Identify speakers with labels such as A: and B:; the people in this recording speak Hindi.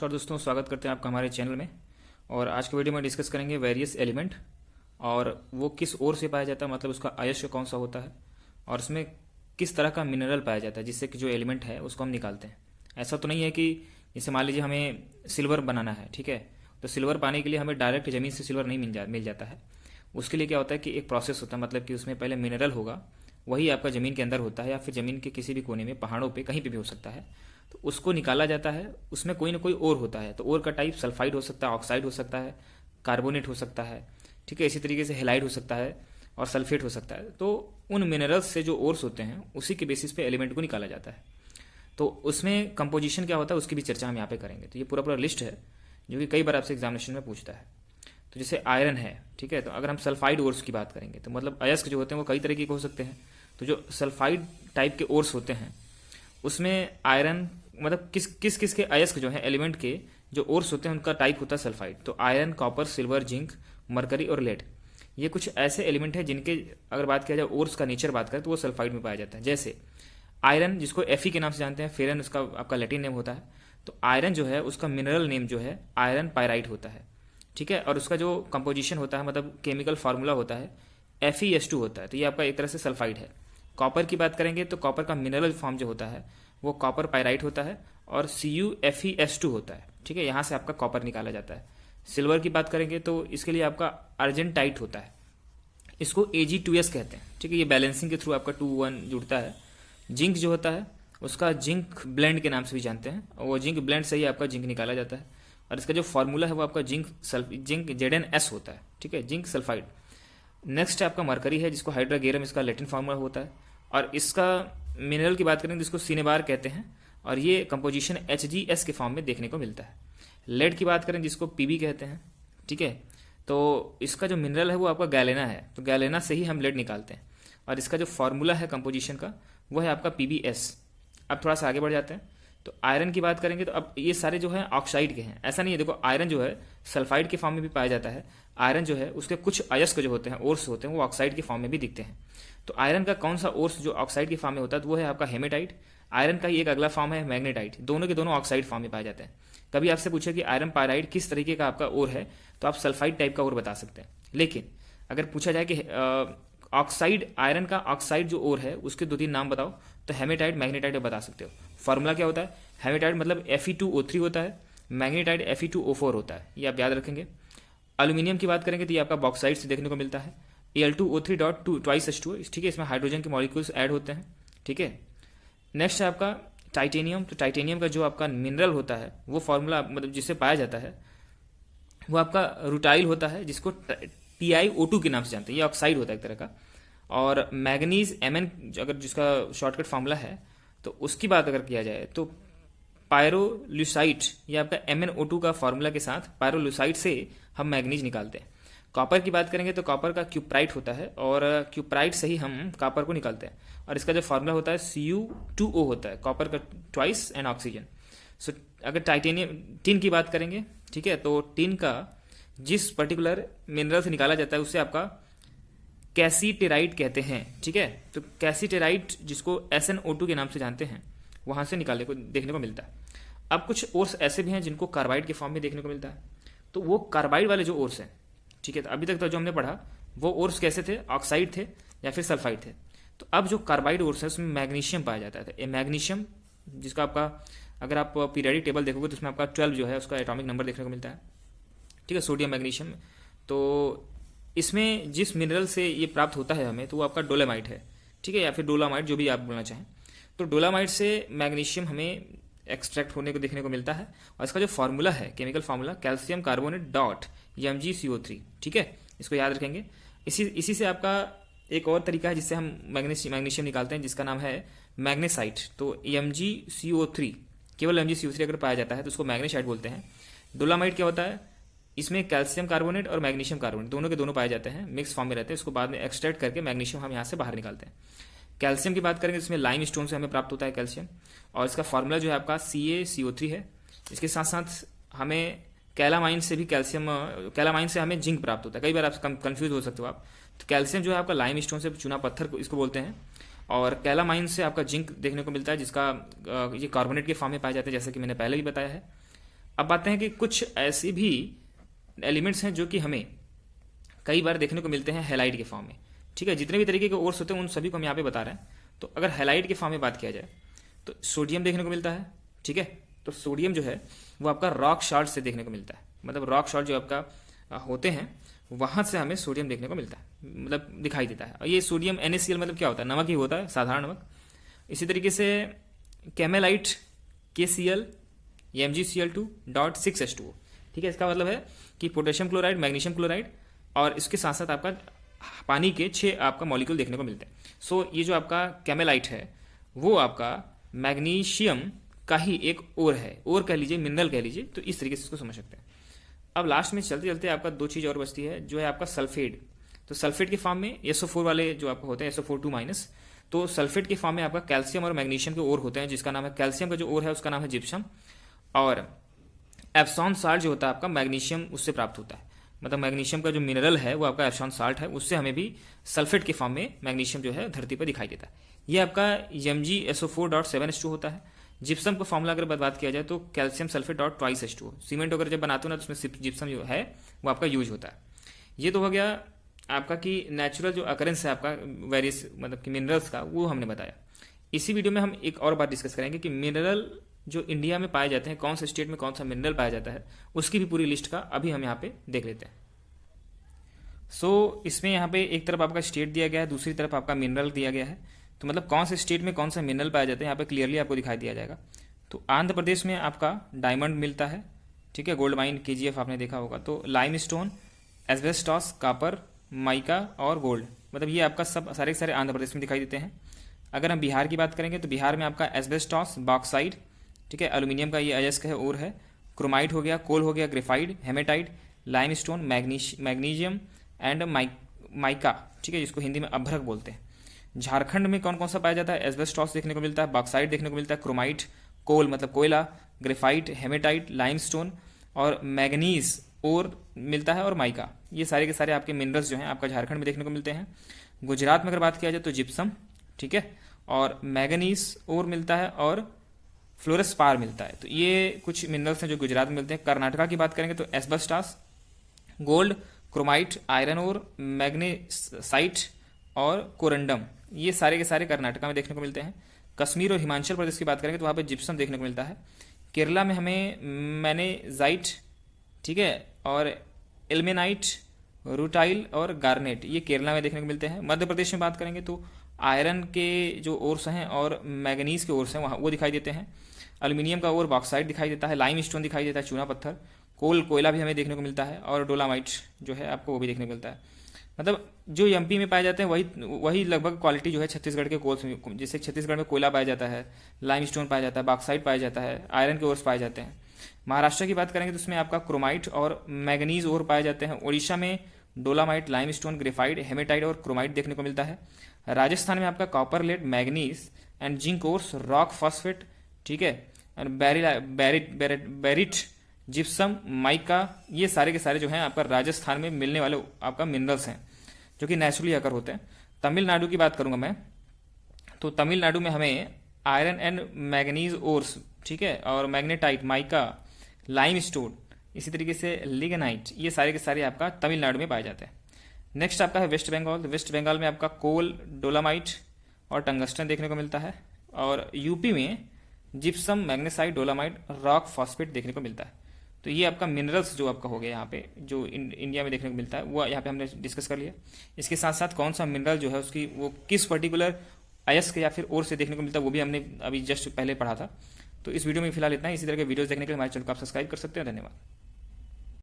A: नमस्कार दोस्तों, स्वागत करते हैं आपका हमारे चैनल में। और आज के वीडियो में डिस्कस करेंगे वेरियस एलिमेंट और वो किस ओर से पाया जाता है, मतलब उसका अयस्क कौन सा होता है और उसमें किस तरह का मिनरल पाया जाता है जिससे कि जो एलिमेंट है उसको हम निकालते हैं। ऐसा तो नहीं है कि जैसे मान लीजिए हमें सिल्वर बनाना है, ठीक है, तो सिल्वर पाने के लिए हमें डायरेक्ट ज़मीन से सिल्वर नहीं मिल जाता है। उसके लिए क्या होता है कि एक प्रोसेस होता है, मतलब कि उसमें पहले मिनरल होगा, वही आपका ज़मीन के अंदर होता है या फिर ज़मीन के किसी भी कोने में, पहाड़ों पे कहीं पे भी हो सकता है। तो उसको निकाला जाता है, उसमें कोई ना कोई और होता है। तो और का टाइप सल्फाइड हो सकता है, ऑक्साइड हो सकता है, कार्बोनेट हो सकता है, ठीक है। इसी तरीके से हेलाइड हो सकता है और सल्फेट हो सकता है। तो उन मिनरल्स से जो ओर्स होते हैं उसी के बेसिस पे एलिमेंट को निकाला जाता है। तो उसमें कंपोजिशन क्या होता है उसकी भी चर्चा हम यहाँ पे करेंगे। तो ये पूरा पूरा लिस्ट है जो कि कई बार आपसे एग्जामिनेशन में पूछता है। तो जैसे आयरन है, ठीक है, तो अगर हम सल्फाइड ओर्स की बात करेंगे तो मतलब अयस्क जो होते हैं वो कई तरीके के हो सकते हैं। तो जो सल्फाइड टाइप के ओर्स होते हैं उसमें आयरन, मतलब किस के अयस्क जो है एलिमेंट के जो ओर्स होते हैं उनका टाइप होता है सल्फाइड। तो iron, copper, silver, zinc, mercury और लेड, ये कुछ ऐसे एलिमेंट हैं जिनके अगर बात किया जाए ओर्स का नेचर बात करें तो वो सल्फाइड में पाया जाता है। जैसे आयरन, जिसको एफी के नाम से जानते हैं, फेरन उसका आपका लैटिन नेम होता है। तो आयरन जो है उसका मिनरल नेम जो है आयरन पायराइट होता है, ठीक है। और उसका जो कंपोजिशन होता है, मतलब केमिकल फार्मूला होता है, FeS2 होता है। तो ये आपका एक तरह से सल्फाइड है। कॉपर की बात करेंगे तो कॉपर का मिनरल फॉर्म जो होता है वो कॉपर पायराइट होता है और CuFeS2 होता है, ठीक है। यहाँ से आपका कॉपर निकाला जाता है। सिल्वर की बात करेंगे तो इसके लिए आपका अर्जेंटाइट होता है, इसको Ag2S कहते हैं, ठीक है। ये बैलेंसिंग के थ्रू आपका 2-1 जुड़ता है। जिंक जो होता है उसका जिंक ब्लेंड के नाम से भी जानते हैं, और वो जिंक ब्लेंड से ही आपका जिंक निकाला जाता है। और इसका जो फॉर्मूला है वो आपका जिंक ZnS होता है, ठीक है, जिंक सल्फाइड। नेक्स्ट है आपका मरकरी है, जिसको हाइड्रागेरम इसका लैटिन फॉर्मूला होता है। और इसका मिनरल की बात करें तो इसको सिनेबार कहते हैं और ये कंपोजिशन HgS के फॉर्म में देखने को मिलता है। लेड की बात करें जिसको Pb कहते हैं, ठीक है, तो इसका जो मिनरल है वो आपका गैलेना है। तो गैलेना से ही हम लेड निकालते हैं और इसका जो फॉर्मूला है कंपोजिशन का वो है आपका PbS। अब थोड़ा सा आगे बढ़ जाते हैं। तो आयरन की बात करेंगे तो अब ये सारे जो है ऑक्साइड के हैं। ऐसा नहीं है, देखो आयरन जो है सल्फाइड के फॉर्म में भी पाया जाता है। आयरन जो है उसके कुछ अयस्क जो होते हैं, ओर्स होते हैं, वो ऑक्साइड के फॉर्म में भी दिखते हैं। तो आयरन का कौन सा ओर्स जो ऑक्साइड के फॉर्म में होता है तो वो है आपका हेमेटाइट। आयरन का ही एक अगला फॉर्म है मैग्नेटाइट। दोनों के दोनों ऑक्साइड फॉर्म में पाए जाते हैं। कभी आपसे पूछे कि आयरन पायराइड किस तरीके का आपका ओर है तो आप सल्फाइड टाइप का ओर बता सकते हैं। लेकिन अगर पूछा जाए कि ऑक्साइड, आयरन का ऑक्साइड जो ओर है उसके 2-3 नाम बताओ तो हेमेटाइट, मैग्नेटाइट बता सकते हो। फॉर्मूला क्या होता है, हेमेटाइट मतलब Fe2O3 होता है, मैग्नेटाइट Fe2O4 होता है, ये आप याद रखेंगे। एल्यूमिनियम की बात करेंगे तो ये आपका बॉक्साइड से देखने को मिलता है, Al2O3.2H2, ठीक है, इसमें हाइड्रोजन के मॉलिक्यूल्स ऐड होते हैं, ठीक है। नेक्स्ट है आपका टाइटेनियम। तो टाइटेनियम का जो आपका मिनरल होता है वो फॉर्मूला, मतलब जिससे पाया जाता है वो आपका रूटाइल होता है, जिसको TiO2 के नाम से जानते हैं। ये ऑक्साइड होता है एक तरह का। और मैग्नीज Mn अगर जिसका शॉर्टकट फार्मूला है तो उसकी बात अगर किया जाए तो पायरोल्यूसाइट, ये आपका MnO2 का फार्मूला के साथ पायरोल्यूसाइट से हम मैग्नीज निकालते हैं। कॉपर की बात करेंगे तो कॉपर का क्यूप्राइट होता है और क्यूप्राइट से ही हम कॉपर को निकालते हैं। और इसका जो फार्मूला होता है Cu2O होता है, कॉपर का ट्वाइस एंड ऑक्सीजन। सो अगर टाइटेनियम, टिन की बात करेंगे, ठीक है, तो टिन का जिस पर्टिकुलर मिनरल से निकाला जाता है उससे आपका कैसीटेराइट कहते हैं, ठीक है। तो कैसीटेराइट जिसको SnO2 के नाम से जानते हैं वहां से निकालने को देखने को मिलता है। अब कुछ ओर्स ऐसे भी हैं जिनको कार्बाइड के फॉर्म में देखने को मिलता है। तो वो कार्बाइड वाले जो ओर्स हैं, ठीक है, तो अभी तक तो जो हमने पढ़ा वो ओर्स कैसे थे, ऑक्साइड थे या फिर सल्फाइड थे। तो अब जो कार्बाइड ओर्स है उसमें मैग्नीशियम पाया जाता है। ये मैग्नीशियम जिसका आपका अगर आप पीरियडिक टेबल देखोगे तो उसमें आपका 12 जो है उसका एटॉमिक नंबर देखने को मिलता है, ठीक है, सोडियम मैग्नीशियम। तो इसमें जिस मिनरल से ये प्राप्त होता है हमें तो वो आपका डोलेमाइट है, ठीक है, या फिर डोलामाइट, जो भी आप बोलना चाहें। तो डोलामाइट से मैग्नीशियम हमें एक्सट्रैक्ट होने को देखने को मिलता है। और इसका जो फार्मूला है, chemical formula, calcium carbonate dot MgCO3, ठीक है, इसको याद रखेंगे। इसी से आपका एक और तरीका है जिससे हम मैग्नीशियम निकालते हैं, जिसका नाम है मैग्नेसाइट। तो MgCO3, केवल MgCO3 अगर पाया जाता है तो उसको मैग्नेसाइट बोलते हैं। डोलामाइट क्या होता है, इसमें कैल्शियम कार्बोनेट और मैग्नीशियम कार्बोनेट दोनों के दोनों पाए जाते हैं, मिक्स फॉर्म में रहते हैं। इसको बाद में एक्सट्रैक्ट करके मैग्नीशियम हम यहाँ से बाहर निकालते हैं। कैल्शियम की बात करेंगे इसमें लाइम स्टोन से हमें प्राप्त होता है कैल्शियम, और इसका फार्मूला जो है आपका CaCO3 है। इसके साथ साथ हमें कैलामाइन से भी कैलामाइन से हमें जिंक प्राप्त होता है। कई बार आप कंफ्यूज हो सकते हो आप। तो कैल्शियम जो है आपका लाइम स्टोन से, चूना पत्थर को इसको बोलते हैं, और कैलामाइन से आपका जिंक देखने को मिलता है, जिसका ये कार्बोनेट के फॉर्म में पाए जाते हैं, जैसे कि मैंने पहले भी बताया है। अब आते हैं कि कुछ ऐसी भी एलिमेंट्स हैं जो कि हमें कई बार देखने को मिलते हैं हैलाइड के फॉर्म में। ठीक है, जितने भी तरीके के ओर्स होते हैं उन सभी को हम यहाँ पे बता रहे हैं। तो अगर हैलाइड के फॉर्म में बात किया जाए तो सोडियम देखने को मिलता है। ठीक है, तो सोडियम जो है वो आपका रॉक सॉल्ट से देखने को मिलता है, मतलब रॉक सॉल्ट जो आपका होते हैं वहां से हमें सोडियम देखने को मिलता है, मतलब दिखाई देता है। और ये सोडियम NaCl मतलब क्या होता है, नमक ही होता है, साधारण नमक। इसी तरीके से कैमेलाइट KCl या MgCl2.6H2O। ठीक है, इसका मतलब है कि पोटेशियम क्लोराइड, मैग्नीशियम क्लोराइड और इसके साथ साथ आपका पानी के 6 आपका मॉलिक्यूल देखने को मिलते हैं। सो ये जो आपका कैमेलाइट है वो आपका मैग्नीशियम का ही एक ओर है, ओर कह लीजिए, मिनरल कह लीजिए, तो इस तरीके से इसको समझ सकते हैं। अब लास्ट में चलते चलते आपका 2 चीज़ और बचती है, जो है आपका सल्फेट। तो सल्फेट के फॉर्म में SO4 वाले जो आपको होते हैं SO4 तो सल्फेट के फॉर्म में आपका कैल्शियम और मैग्नीशियम के ओर होते हैं, जिसका नाम है, कैल्शियम का जो ओर है उसका नाम है जिप्सम, और एप्सॉन साल्ट जो होता है आपका मैग्नीशियम उससे प्राप्त होता है, मतलब मैग्नीशियम का जो मिनरल है वो आपका एप्सॉन साल्ट है, उससे हमें भी सल्फेट के फॉर्म में मैग्नीशियम जो है धरती पर दिखाई देता है। ये आपका MgSO4.7H2 होता है। जिप्सम का फॉर्मूला अगर बात किया जाए तो कैल्शियम सल्फेट.2H2O। सीमेंट वगैरह जब बनाते हो ना तो उसमें जिप्सम जो है वो आपका यूज होता है। ये तो हो गया आपका कि नेचुरल जो अकरेंस है आपका वेरियस मतलब कि मिनरल्स का, वो हमने बताया। इसी वीडियो में हम एक और बात डिस्कस करेंगे कि मिनरल जो इंडिया में पाए जाते हैं, कौन सा स्टेट में कौन सा मिनरल पाया जाता है, उसकी भी पूरी लिस्ट का अभी हम यहाँ पे देख लेते हैं। इसमें यहाँ पे एक तरफ आपका स्टेट दिया गया है, दूसरी तरफ आपका मिनरल दिया गया है। तो मतलब कौन से स्टेट में कौन सा मिनरल पाया जाता है यहाँ पे क्लियरली आपको दिखाई दिया जाएगा। तो आंध्र प्रदेश में आपका डायमंड मिलता है। ठीक है, गोल्ड माइन KGF आपने देखा होगा। तो lime stone, asbestos, copper, mica और गोल्ड, मतलब ये आपका सब सारे के सारे आंध्र प्रदेश में दिखाई देते हैं। अगर हम बिहार की बात करेंगे तो बिहार में आपका एस्बेस्टॉस, बॉक्साइड, ठीक है, एल्यूमिनियम का ये अयस्क है और है, क्रोमाइट हो गया, कोल हो गया, graphite, haematite, limestone, magnesium and mica, ठीक है, जिसको हिंदी में अभ्रक बोलते हैं। झारखंड में कौन कौन सा पाया जाता है, एस्बेस्टॉस देखने को मिलता है, बॉक्साइट देखने को मिलता है, क्रोमाइट, कोल मतलब कोयला, ग्रेफाइट, हेमेटाइट, लाइमस्टोन और मैग्नीज और मिलता है, और माइका। ये सारे के सारे आपके मिनरल्स जो हैं आपका झारखंड में देखने को मिलते हैं। गुजरात में अगर बात किया जाए तो जिप्सम, ठीक है, और मैग्नीज और मिलता है, और फ्लोरस्पार मिलता है। तो ये कुछ मिनरल्स हैं जो गुजरात में मिलते हैं। कर्नाटका की बात करेंगे तो एस्बेस्टास, गोल्ड, क्रोमाइट, आयरन और मैग्नेसाइट और कोरंडम, ये सारे के सारे कर्नाटका में देखने को मिलते हैं। कश्मीर और हिमाचल प्रदेश की बात करेंगे तो वहाँ पे जिप्सम देखने को मिलता है। केरला में हमें मैग्नेसाइट, ठीक है, और एल्मेनाइट, रूटाइल और गार्नेट, ये केरला में देखने को मिलते हैं। मध्य प्रदेश में बात करेंगे तो आयरन के जो ओर्स हैं और मैग्नीज के ओर्स हैं वहाँ वो दिखाई देते हैं। एल्यूमिनियम का ओर बॉक्साइट दिखाई देता है, लाइम स्टोन दिखाई देता है, चूना पत्थर, कोल कोयला भी हमें देखने को मिलता है, और डोलामाइट जो है आपको वो भी देखने को मिलता है। मतलब जो MP में पाए जाते हैं वही लगभग क्वालिटी जो है छत्तीसगढ़ के कोल्स में, जैसे छत्तीसगढ़ में कोयला पाया जाता है, लाइम स्टोन पाया जाता है, बॉक्साइट पाया जाता है, आयरन के ओर्स पाए जाते हैं। महाराष्ट्र की बात करेंगे तो उसमें आपका क्रोमाइट और मैग्नीज ओर पाए जाते हैं। उड़ीसा में dolomite, limestone, graphite, haematite और क्रोमाइट देखने को मिलता है। राजस्थान में आपका copper, lead, manganese and zinc ores, rock phosphate, ठीक है, और बेरिट, जिप्सम, माइका, ये सारे के सारे जो हैं आपका राजस्थान में मिलने वाले आपका मिनरल्स हैं जो कि नेचुरली अकर होते हैं। तमिलनाडु की बात करूंगा मैं तो तमिलनाडु में हमें आयरन एंड मैग्नीज ओर्स, ठीक है, और मैग्नेटाइट, माइका, लाइम स्टोन, इसी तरीके से लिग्नाइट, ये सारे के सारे आपका तमिलनाडु में पाए जाते हैं। नेक्स्ट आपका है वेस्ट बंगाल। वेस्ट बंगाल में आपका कोल, डोलामाइट और टंगस्टन देखने को मिलता है, और यूपी में gypsum, magnesite, dolomite, rock phosphate देखने को मिलता है। तो ये आपका मिनरल्स जो आपका हो गया यहाँ पे जो इंडिया में देखने को मिलता है वो यहाँ पे हमने डिस्कस कर लिया। इसके साथ साथ कौन सा मिनरल जो है उसकी वो किस पर्टिकुलर अयस्क या फिर ओर से देखने को मिलता है वो भी हमने अभी जस्ट पहले पढ़ा था। तो इस वीडियो में फिलहाल इतना ही। इसी तरह के वीडियोस देखने के लिए हमारे चैनल को आप सब्सक्राइब कर सकते हैं। धन्यवाद।